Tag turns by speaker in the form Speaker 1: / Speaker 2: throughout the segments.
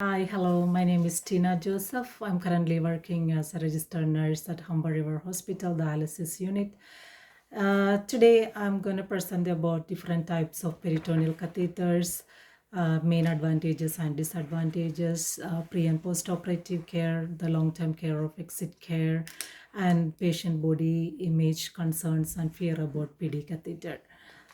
Speaker 1: Hi, hello. My name is Tina Joseph. I'm currently working as a registered nurse at Humber River Hospital Dialysis Unit. Today, I'm going to present about different types of peritoneal catheters, main advantages and disadvantages, pre and post operative care, the long term care of exit care, and patient body image concerns and fear about PD catheter.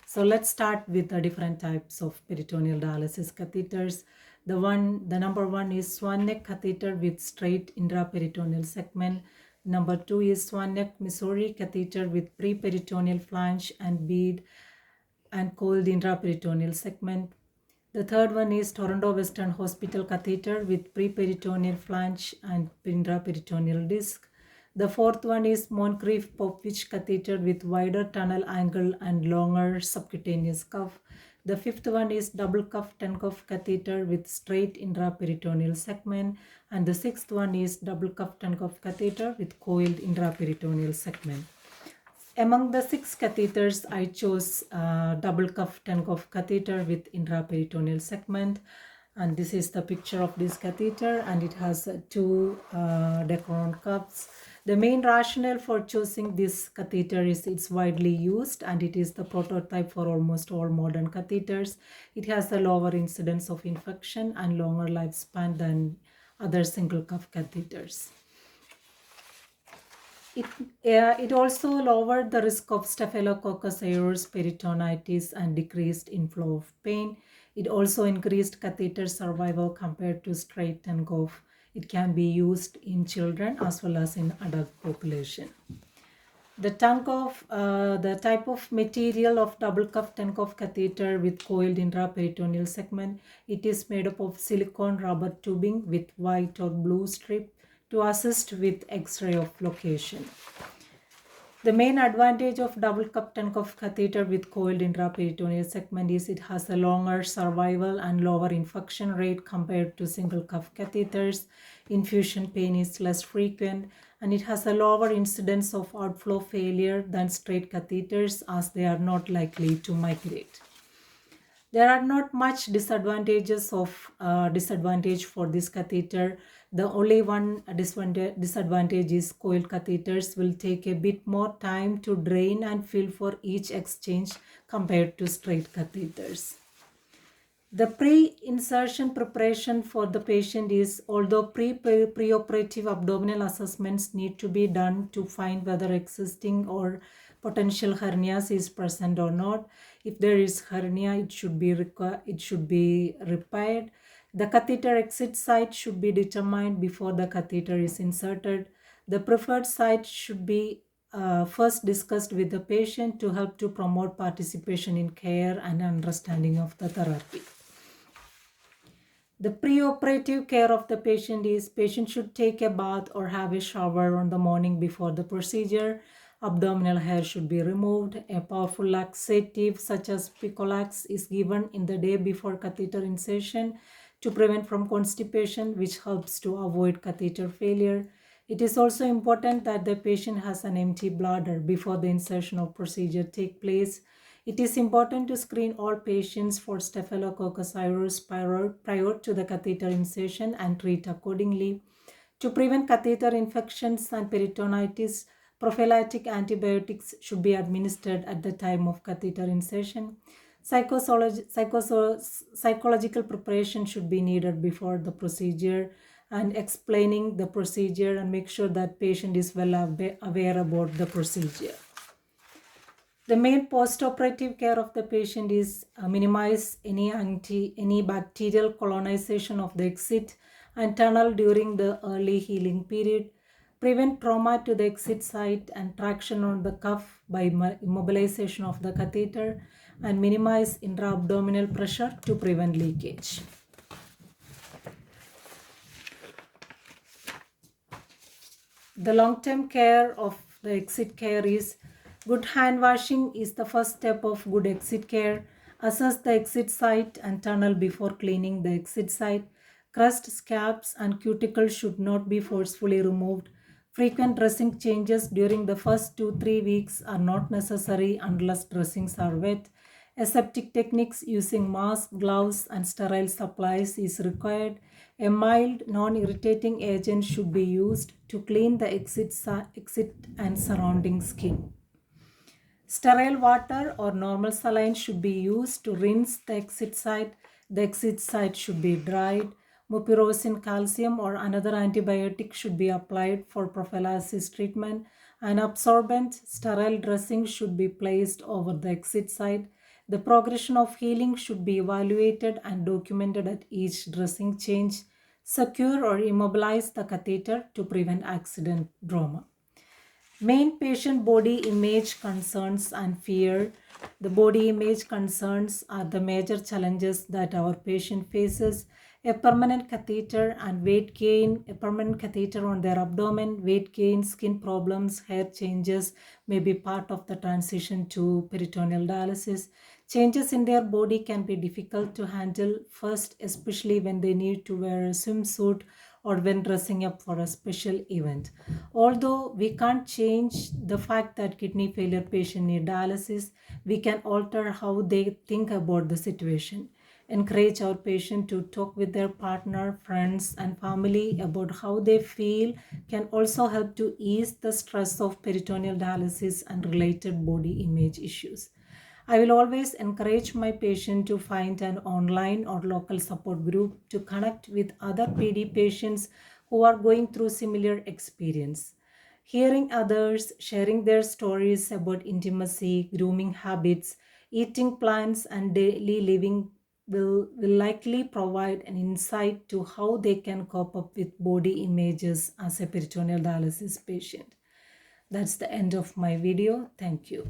Speaker 1: So let's start with the different types of peritoneal dialysis catheters. The number one is swan neck catheter with straight intraperitoneal segment. Number two is swan neck Missouri catheter with pre-peritoneal flange and bead and coiled intraperitoneal segment. The third one is Toronto Western Hospital catheter with pre-peritoneal flange and intraperitoneal disc. The fourth one is Moncrief Popwich catheter with wider tunnel angle and longer subcutaneous cuff. The fifth one is double cuff 10 cuff catheter with straight intraperitoneal segment. And the sixth one is double cuff 10 cuff catheter with coiled intraperitoneal segment. Among the six catheters, I chose double cuff 10 cuff catheter with intraperitoneal segment. And this is the picture of this catheter, and it has two Dacron cups. The main rationale for choosing this catheter is it's widely used and it is the prototype for almost all modern catheters. It has a lower incidence of infection and longer lifespan than other single cuff catheters. It also lowered the risk of Staphylococcus aureus peritonitis and decreased inflow of pain. It also increased catheter survival compared to straight and cuff. It can be used in children as well as in adult population. The the type of material of double cuff 10 cuff catheter with coiled intraperitoneal segment, it is made up of silicone rubber tubing with white or blue strip to assist with X-ray of location. The main advantage of double cup 10 cuff catheter with coiled intraperitoneal segment is it has a longer survival and lower infection rate compared to single cuff catheters. Infusion pain is less frequent and it has a lower incidence of outflow failure than straight catheters as they are not likely to migrate. There are not much disadvantages of disadvantage for this catheter. The only one disadvantage is coiled catheters will take a bit more time to drain and fill for each exchange compared to straight catheters. The pre-insertion preparation for the patient is, although pre-operative abdominal assessments need to be done to find whether existing or potential hernias is present or not. If there is hernia, it should be repaired. The catheter exit site should be determined before the catheter is inserted. The preferred site should be first discussed with the patient to help to promote participation in care and understanding of the therapy. The preoperative care of the patient is patient should take a bath or have a shower on the morning before the procedure. Abdominal hair should be removed. A powerful laxative such as Picolax is given in the day before catheter insertion to prevent from constipation, which helps to avoid catheter failure. It is also important that the patient has an empty bladder before the insertion of procedure take place. It is important to screen all patients for Staphylococcus aureus prior to the catheter insertion and treat accordingly. To prevent catheter infections and peritonitis, prophylactic antibiotics should be administered at the time of catheter insertion. Psychological preparation should be needed before the procedure and explaining the procedure and make sure that patient is well aware about the procedure. The main post-operative care of the patient is minimize any bacterial colonization of the exit and tunnel during the early healing period, prevent trauma to the exit site and traction on the cuff by immobilization of the catheter, and minimize intra-abdominal pressure to prevent leakage. The long-term care of the exit care is good hand washing is the first step of good exit care. Assess the exit site and tunnel before cleaning the exit site. Crust, scabs, and cuticles should not be forcefully removed. Frequent dressing changes during the first 2-3 weeks are not necessary unless dressings are wet. Aseptic techniques using mask, gloves, and sterile supplies is required. A mild, non-irritating agent should be used to clean the exit and surrounding skin. Sterile water or normal saline should be used to rinse the exit site. The exit site should be dried. Mupirocin calcium or another antibiotic should be applied for prophylaxis treatment. An absorbent sterile dressing should be placed over the exit site. The progression of healing should be evaluated and documented at each dressing change. Secure or immobilize the catheter to prevent accident trauma. Main patient body image concerns and fear. The body image concerns are the major challenges that our patient faces. A permanent catheter and weight gain, a permanent catheter on their abdomen, weight gain, skin problems, hair changes may be part of the transition to peritoneal dialysis. Changes in their body can be difficult to handle first, especially when they need to wear a swimsuit or when dressing up for a special event. Although we can't change the fact that kidney failure patients need dialysis, we can alter how they think about the situation. Encourage our patient to talk with their partner, friends, and family about how they feel can also help to ease the stress of peritoneal dialysis and related body image issues. I will always encourage my patient to find an online or local support group to connect with other PD patients who are going through similar experience. Hearing others sharing their stories about intimacy, grooming habits, eating plans, and daily living will likely provide an insight to how they can cope up with body images as a peritoneal dialysis patient. That's the end of my video. Thank you.